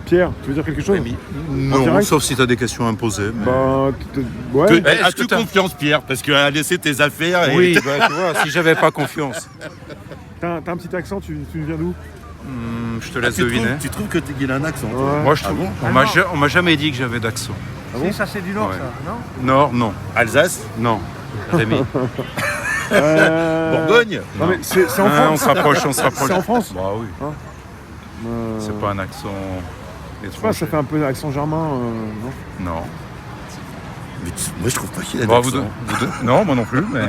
Pierre, tu veux dire quelque chose? Rémi. Non, direct sauf si tu as des questions à me poser. Mais... Bah, ouais. As-tu confiance, Pierre? Parce que à laisser tes affaires. Oui, bah, tu vois, si j'avais pas confiance. T'as un petit accent, tu viens d'où? Je te laisse deviner. Tu trouves que qu'il a un accent? Ouais. Moi, je trouve. bon On m'a jamais dit que j'avais d'accent. Ah bon? Ça c'est du Nord, Ouais. ça, non? Nord, non. Alsace? Non. Rémi. Bourgogne? Non, mais c'est en Ah, France. on se rapproche, on se rapproche. C'est en France? Bah oui. C'est pas un accent Je sais pas, ça étranger. fait un peu accent germain, non? Non. Mais moi, je trouve pas qu'il a Bah, d'accent. Non, moi non plus, mais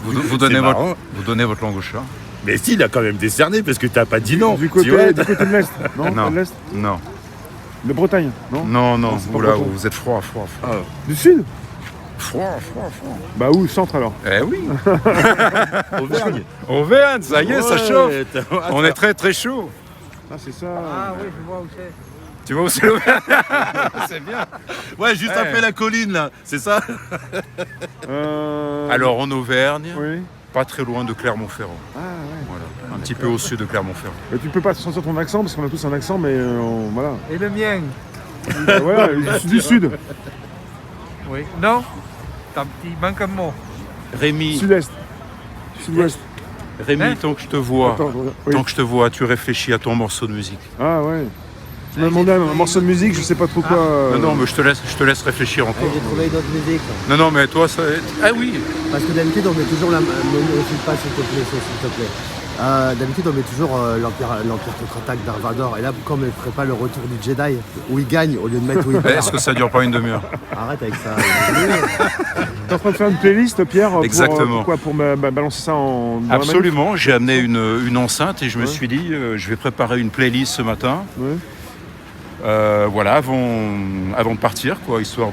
vous donnez marrant. votre langue au chat. Mais si, il a quand même décerné parce que t'as pas dit non. Du côté, Tu vois, du côté de l'Est? Non, Non. de l'Est? Non. De Bretagne? Non? Non, c'est pas oula, breton. vous êtes froid. Du Sud? Froid. Bah où? Centre alors? Eh oui. Auvergne. Auvergne, ça y est, ça chauffe. Ouais, On est très très chaud. Ah, c'est ça. Ah oui, je vois où c'est. Tu vois où c'est l'Auvergne? C'est bien. Ouais, juste Ouais. après la colline, là. C'est ça? Alors en Auvergne, Oui. pas très loin de Clermont-Ferrand. Ah ouais. Voilà. Un petit peu au sud de Clermont-Ferrand. Mais tu peux pas sentir ton accent parce qu'on a tous un accent, mais voilà. Et le mien? Voilà, du Sud. Oui. Non? Il manque un mot. Rémi, Sud-Est. Sud-Ouest. Rémi, tant que je te vois, Attends, oui. tant que je te vois, tu réfléchis à ton morceau de musique. Ah ouais. Tu m'as demandé un morceau de musique, je sais pas trop quoi. Non, mais je te laisse réfléchir encore. J'ai trouvé une autre musique. Non, mais toi, ça. Ah oui. Parce que d'habitude, on met toujours la. Ne file pas, s'il te plaît, s'il te plaît. D'habitude, on met toujours l'Empire contre-attaque Dark Vador. Et là, pourquoi on ne mettrait pas le retour du Jedi où il gagne au lieu de mettre où il perd? Est-ce que ça dure pas une demi-heure? Arrête avec ça. T'es en train de faire une playlist, Pierre? Exactement. Pour balancer ça en. dans la Absolument. J'ai amené une enceinte et je me suis dit, je vais préparer une playlist ce matin. manif? Voilà, avant de partir, quoi, histoire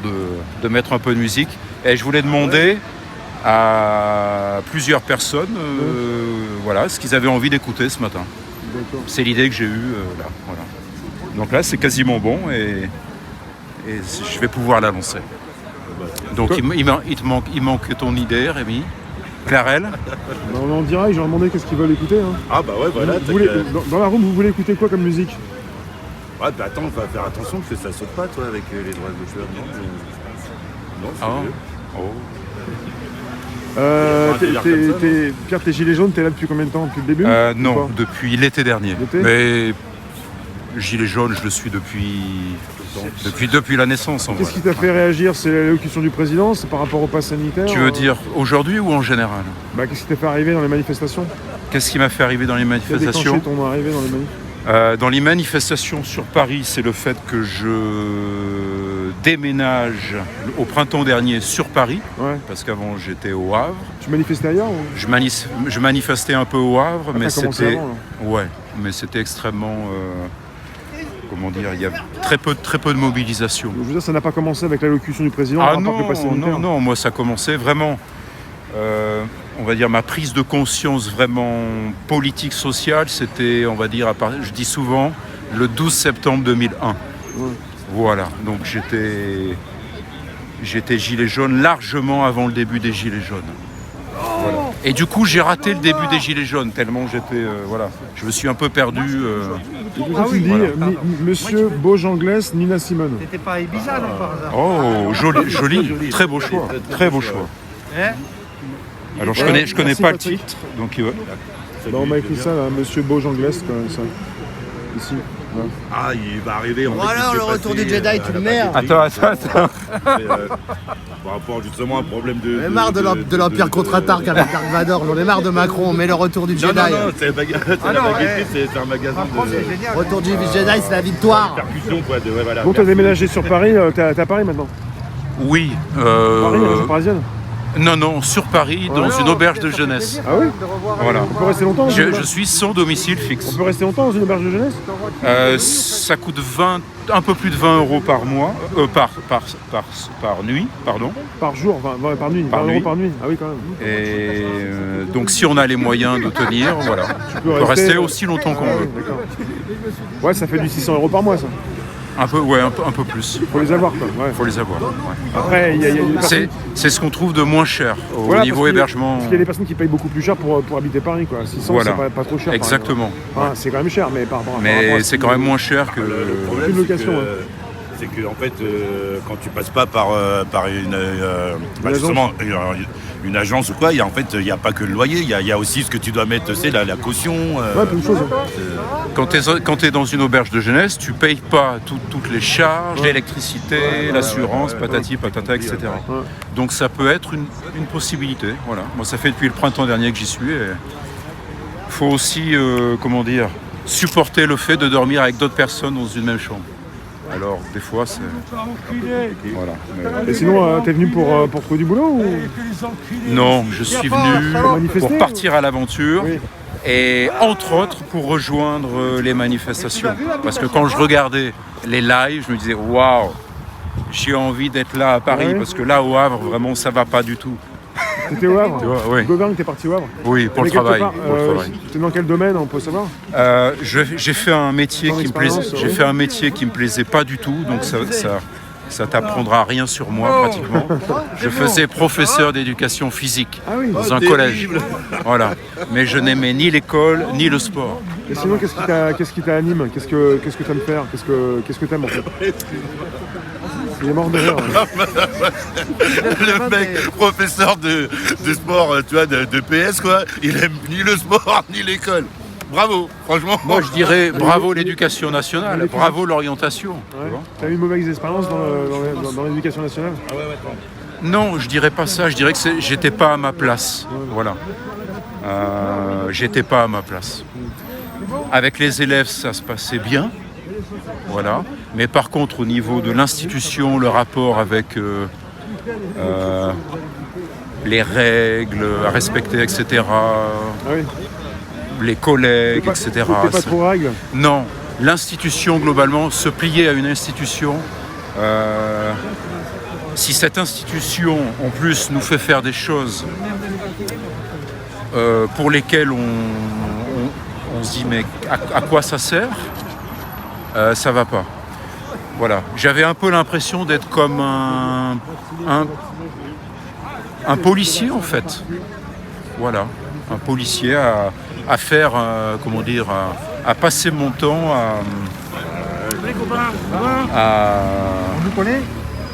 de mettre un peu de musique. Et je voulais demander à plusieurs personnes voilà, ce qu'ils avaient envie d'écouter ce matin. Ouais. D'accord. C'est l'idée que j'ai eue là. Voilà. Donc là, c'est quasiment bon et je vais pouvoir la lancer. Donc il manque ton idée, Rémi. Clarel. On est en direct, j'ai demandé qu'est-ce qu'ils veulent écouter. Hein. Ah bah ouais, voilà. Vous voulez- dans la room, vous voulez écouter quoi comme musique? Ouais, bah attends, on va faire attention que ça saute pas, toi, avec les droits d'auteur. Non, c'est Ah. mieux. Oh. Pierre, t'es gilet jaune, t'es là depuis combien de temps? Depuis le début? Ou Non, pas depuis l'été dernier. L'été Mais gilet jaune, je le suis depuis la naissance. En Qu'est-ce vrai. qui t'a fait réagir? C'est l'allocution du président? C'est par rapport au pass sanitaire? Tu veux dire aujourd'hui ou en général? Bah, qu'est-ce qui t'a fait arriver dans les manifestations? Qu'est-ce qui m'a fait arriver dans les Qui a manifestations? déclenché ton arrivée dans les manifs? Dans les manifestations sur Paris, c'est le fait que je déménage au printemps dernier sur Paris, Ouais. parce qu'avant j'étais au Havre. Tu manifestais ailleurs ou... Je manifestais un peu au Havre, mais t'as commencé c'était avant, là. ouais, mais c'était extrêmement comment dire, il y a très peu de mobilisation. Je veux dire, ça n'a pas commencé avec l'allocution du président Ah par rapport au pass sanitaire. non, moi ça commençait vraiment, on va dire ma prise de conscience vraiment politique, sociale, c'était, on va dire, je dis souvent, le 12 septembre 2001. Ouais. Voilà, donc j'étais gilet jaune largement avant le début des gilets jaunes. Voilà. Et du coup, j'ai raté le début des gilets jaunes tellement j'étais, voilà, je me suis un peu perdu. Et puis toi, tu dis, Monsieur Beaujanglès, Nina Simone. C'était pas Ibiza, non, par hasard? Oh, joli, très beau choix, très beau choix. Hein? Alors je Merci, connais pas le Patrick. titre, donc Bah, on m'a écrit ça, là, Monsieur Beaujanglès, quand même, ça. Ici. Voilà. Ah, il va arriver. Ou alors, le retour du Jedi, tu le mères. Attends. Par rapport justement à un problème de. On est marre de l'Empire contre-attaque avec Dark Vador. On est marre de Macron. On met le retour du Non, Jedi. non, c'est la baguette, c'est un magasin Franchement, c'est de génial. Retour du Jedi, c'est la victoire. percussion, quoi. Ouais, voilà. Bon, t'as déménagé sur Paris, t'es à Paris maintenant? Oui. Paris, la région parisienne? Non, sur Paris, dans une auberge de jeunesse. Ah oui? Voilà. On peut rester longtemps dans une Je auberge- suis sans domicile fixe. On peut rester longtemps dans une auberge de jeunesse? Ça coûte un peu plus de 20 euros par mois, par nuit, pardon. Par jour, enfin, par nuit, Par 20 nuit. euros par nuit. Ah oui, quand même. Et donc si on a les moyens de tenir, voilà, on peut rester aussi longtemps qu'on Ah veut. oui, d'accord. Ouais, ça fait du 600 euros par mois, ça. Un peu, ouais, un peu plus. Il faut les avoir, quoi. Ouais. Il faut les avoir. Ouais. Après, il y a des personnes... C'est ce qu'on trouve de moins cher au Voilà, niveau parce qu'il y a- hébergement. Parce qu'il y a des personnes qui payent beaucoup plus cher pour habiter Paris, quoi. 600, Voilà. c'est pas trop cher. par Exactement. exemple. C'est quand même cher, mais par rapport à Mais ce c'est qui- quand même moins cher que. Le problème, Une location, c'est que en fait, quand tu passes pas par une, justement, une agence ou quoi, il y a pas que le loyer, il y a aussi ce que tu dois mettre, c'est la caution. Ouais, plein de choses. Quand tu es dans une auberge de jeunesse, tu payes pas toutes les charges, l'électricité, l'assurance, patati, patata, etc. Ouais. Donc ça peut être une possibilité. Voilà. Moi, ça fait depuis le printemps dernier que j'y suis. Il faut aussi, supporter le fait de dormir avec d'autres personnes dans une même chambre. Alors, des fois, c'est... Voilà. Et sinon, t'es venu pour trouver du boulot ou... Non, je suis venu manifester, pour partir à l'aventure. Oui. Et entre autres pour rejoindre les manifestations. Parce que quand je regardais les lives, je me disais waouh, j'ai envie d'être là à Paris. Ouais. Parce que là au Havre, vraiment, ça va pas du tout. T'étais au Havre? Tu vois, oui. Gauguin, t'es parti au Havre? Oui, pour Mais le quelque travail. part, Pour le travail. t'es dans quel domaine, on peut savoir? J'ai fait un métier Ton qui me plaisait. expérience, J'ai oui. fait un métier qui me plaisait pas du tout, donc ça t'apprendra rien sur moi pratiquement. Je faisais professeur d'éducation physique Ah oui. dans un collège. Voilà. Mais je n'aimais ni l'école ni le sport. Et sinon, qu'est-ce qui t'anime? Qu'est-ce que t'aimes faire? Qu'est-ce que t'aimes en fait? Il est mort de rire. Le mec, professeur de sport, tu vois, de PS, quoi, il aime ni le sport ni l'école. Bravo, franchement. Moi, je dirais bravo l'éducation nationale, bravo l'orientation. Ouais. tu vois. T'as eu une mauvaise expérience dans l'éducation nationale? Non, je dirais pas ça. Je dirais que j'étais pas à ma place. Voilà. J'étais pas à ma place. Avec les élèves, ça se passait bien. Voilà. Mais par contre, au niveau de l'institution, le rapport avec les règles à respecter, etc., Ah oui. les collègues, etc. T'es pas trop règle? Non, l'institution globalement, se plier à une institution, si cette institution en plus nous fait faire des choses pour lesquelles on se dit mais à quoi ça sert, ça va pas. Voilà, j'avais un peu l'impression d'être comme un policier en fait. Voilà, un policier à faire, à passer mon temps On nous connaît?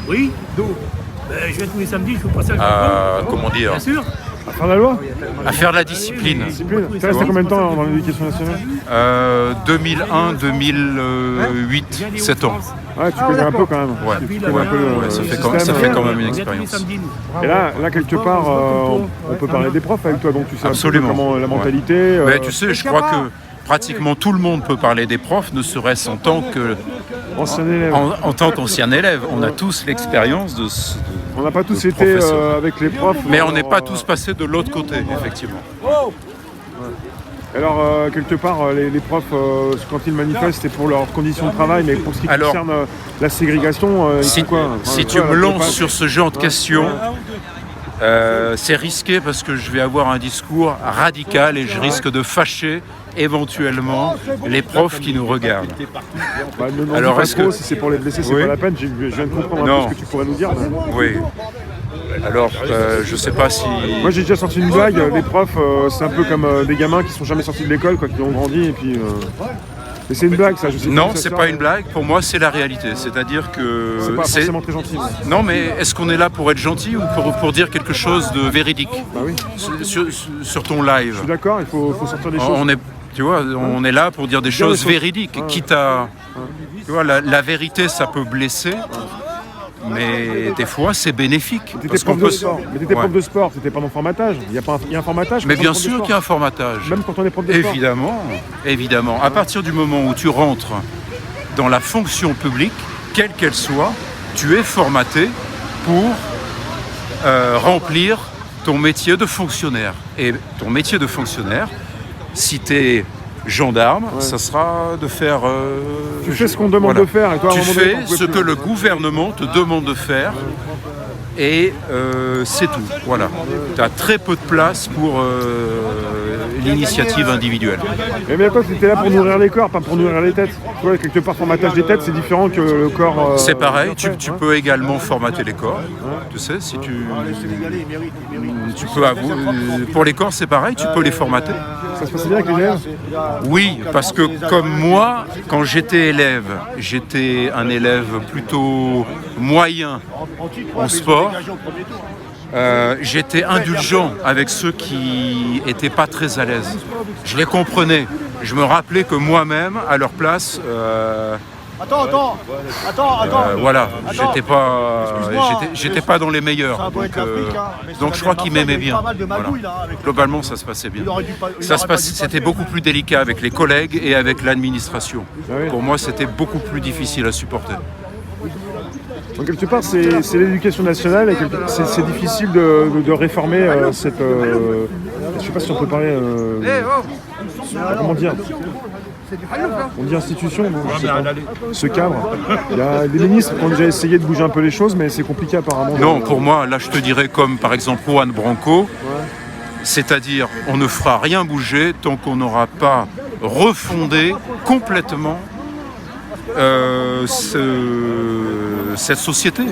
Oui. D'où? Je viens tous les samedis, je vous passe Bien sûr. À faire la loi? à faire de la discipline. Discipline. T'es resté combien de temps dans l'éducation nationale? 2001, 2008, 7 ans. Ouais, tu connais un peu quand même. Ouais, Tu connais un peu le ouais, ça système. fait quand même une On vient tous les expérience. samedis, nous. Et là, quelque part, on peut parler des profs avec toi, donc tu sais Absolument. un peu comment la Ouais. mentalité. Mais tu sais, je crois que pratiquement tout le monde peut parler des profs, ne serait-ce en tant ancien élève. en tant qu'ancien élève. On a tous l'expérience de ce... On n'a pas tous le été professeur. avec les profs. Mais on n'est pas tous passés de l'autre côté, effectivement. Alors, quelque part, les profs, quand ils manifestent, c'est pour leurs conditions de travail, mais pour ce qui Alors, concerne la ségrégation, ils Si, font quoi? si Enfin, tu quoi, me la lances prépa- sur ce genre de questions, c'est risqué parce que je vais avoir un discours radical et je risque de fâcher éventuellement les profs qui nous regardent. Bah, ne n'en Alors, dis pas est-ce trop, que- si c'est pour les blesser, c'est Oui. pas la peine. Je viens de comprendre un Non. peu ce que tu pourrais nous dire. mais- Oui. Alors, je sais pas si... Moi, j'ai déjà sorti une blague. Les profs, c'est un peu comme des gamins qui sont jamais sortis de l'école, quoi, qui ont grandi, et puis. Mais c'est une blague, ça. Je sais Non, d'où ça c'est sort, pas mais une blague. Pour moi, c'est la réalité. C'est-à-dire que... C'est pas forcément très gentil. mais- Non, mais est-ce qu'on est là pour être gentil ou pour dire quelque chose de véridique Bah oui, sur ton live? je suis d'accord, il faut sortir des choses. On est, tu vois, on est là pour dire des Dire choses des choses. véridiques, Ouais. quitte à... Tu vois, la vérité, ça peut blesser, mais des fois, c'est bénéfique. T'étais parce prof qu'on de peut- sport. Mais t'étais Ouais. prof de sport, t'étais pas dans le formatage. Il y a un formatage. Mais quand on est bien prof de sûr sport. qu'il y a un formatage. Même quand on est prof de sport. Évidemment, évidemment. À partir du moment où tu rentres dans la fonction publique, quelle qu'elle soit, tu es formaté pour remplir ton métier de fonctionnaire. Et ton métier de fonctionnaire, si tu es gendarme, ça sera de faire... Tu fais ce qu'on demande de faire. Et toi, à un Tu moment donné, fais t'en pouvais ce plus. que le gouvernement te demande de faire. Et c'est tout, voilà. Tu as très peu de place pour l'initiative individuelle. Mais toi, tu étais là pour nourrir les corps, pas pour nourrir les têtes. Tu vois, quelque part, formatage des têtes, c'est différent que le corps... C'est pareil, tu peux également formater les corps. Tu sais, si tu peux avouer, pour les corps, c'est pareil, tu peux les formater. Ça se passait bien avec les élèves? Oui, parce que comme moi, quand j'étais élève, j'étais un élève plutôt moyen en sport. J'étais indulgent avec ceux qui n'étaient pas très à l'aise. Je les comprenais. Je me rappelais que moi-même, à leur place, voilà, j'étais pas dans les meilleurs. Donc je crois qu'ils m'aimaient bien. Voilà. Globalement, ça se passait bien. C'était beaucoup plus délicat avec les collègues et avec l'administration. Pour moi, c'était beaucoup plus difficile à supporter. Donc quelque part, c'est l'éducation nationale et c'est difficile de réformer cette... je ne sais pas si on peut parler... comment dire? On dit institution, non, ce cadre. Il y a des ministres qui ont déjà essayé de bouger un peu les choses, mais c'est compliqué apparemment. Non, pour moi, là je te dirais comme par exemple Juan Branco, c'est-à-dire on ne fera rien bouger tant qu'on n'aura pas refondé complètement cette société.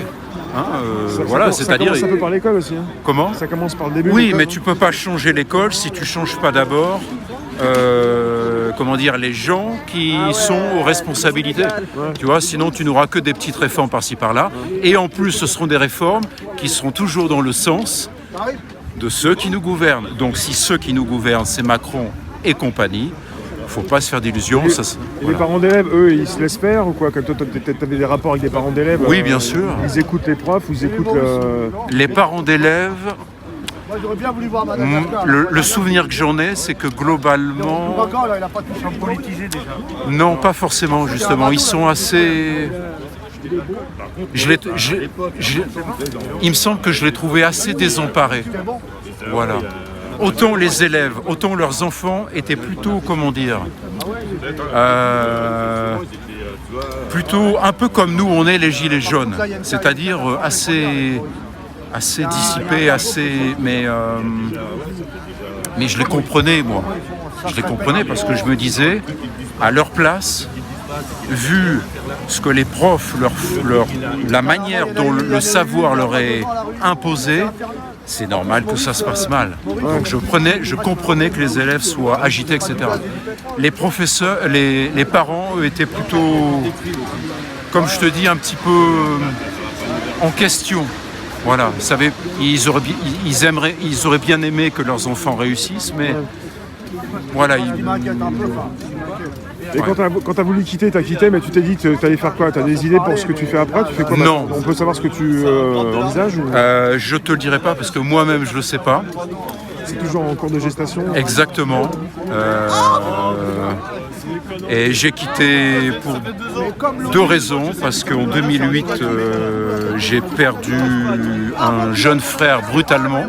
Voilà, c'est-à-dire. Ça commence un peu par l'école aussi. Hein. Comment? Ça commence par le début. Oui, mais tu peux pas changer l'école si tu changes pas d'abord. Comment dire, les gens qui sont aux responsabilités. Tu vois, sinon tu n'auras que des petites réformes par-ci par-là. Et en plus, ce seront des réformes qui seront toujours dans le sens de ceux qui nous gouvernent. Donc, si ceux qui nous gouvernent, c'est Macron et compagnie. Faut pas se faire d'illusions. Les parents d'élèves, eux, ils se laissent faire ou quoi? Quand toi, tu avais des rapports avec des parents d'élèves? Oui, bien sûr. Ils écoutent les profs, ils écoutent Les parents d'élèves, le souvenir que j'en ai, c'est que globalement... Non, pas forcément, justement. Ils sont assez... Il me semble que je les trouvais assez désemparés. Voilà. Autant les élèves, autant leurs enfants étaient plutôt, comment dire, plutôt un peu comme nous, on est les gilets jaunes, c'est-à-dire assez dissipés, mais je les comprenais, moi. Je les comprenais parce que je me disais, à leur place, vu ce que les profs, la manière dont le savoir leur est imposé, c'est normal que ça se passe mal. Donc je comprenais que les élèves soient agités, etc. Les professeurs, les parents, eux, étaient plutôt, comme je te dis, un petit peu en question. Voilà, ils auraient bien aimé que leurs enfants réussissent, mais voilà. Et quand tu as voulu quitter, tu as quitté, mais tu t'es dit que tu allais faire quoi? Tu as des idées pour ce que tu fais après? Tu fais quoi? Non. On peut savoir ce que tu envisages ou... Je te le dirai pas parce que moi-même je le sais pas. C'est toujours en cours de gestation? Exactement. Et j'ai quitté pour deux raisons. Parce qu'en 2008, j'ai perdu un jeune frère brutalement,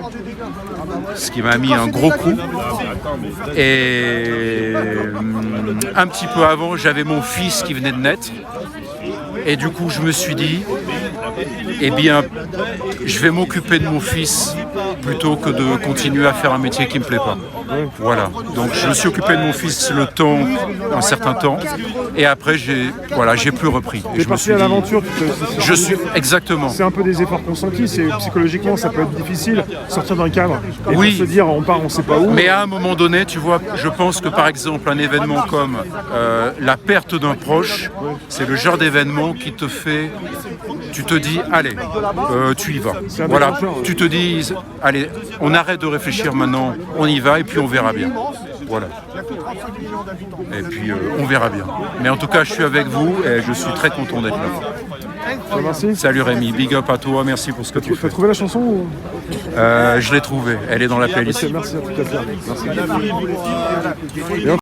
ce qui m'a mis un gros coup. Et un petit peu avant, j'avais mon fils qui venait de naître. Et du coup, je me suis dit, eh bien, je vais m'occuper de mon fils plutôt que de continuer à faire un métier qui ne me plaît pas. Voilà. Donc, je me suis occupé de mon fils un certain temps. Et après, j'ai plus repris. Tu es parti à l'aventure. Exactement. C'est un peu des efforts consentis. Psychologiquement, ça peut être difficile, sortir d'un cadre. Et oui. Se dire, on part, on ne sait pas où. Mais à un moment donné, tu vois, je pense que par exemple, un événement comme la perte d'un proche, c'est le genre d'événement qui te fait... Tu te dis, allez, tu y vas. Voilà, tu te dis, allez, on arrête de réfléchir maintenant, on y va et puis on verra bien. Voilà. Et puis on verra bien. Mais en tout cas, je suis avec vous et je suis très content d'être là. Merci. Salut Rémi, big up à toi, merci pour ce que tu fais. Tu as trouvé la chanson ou... Je l'ai trouvée, elle est dans la playlist. Merci à tout à fait. Merci.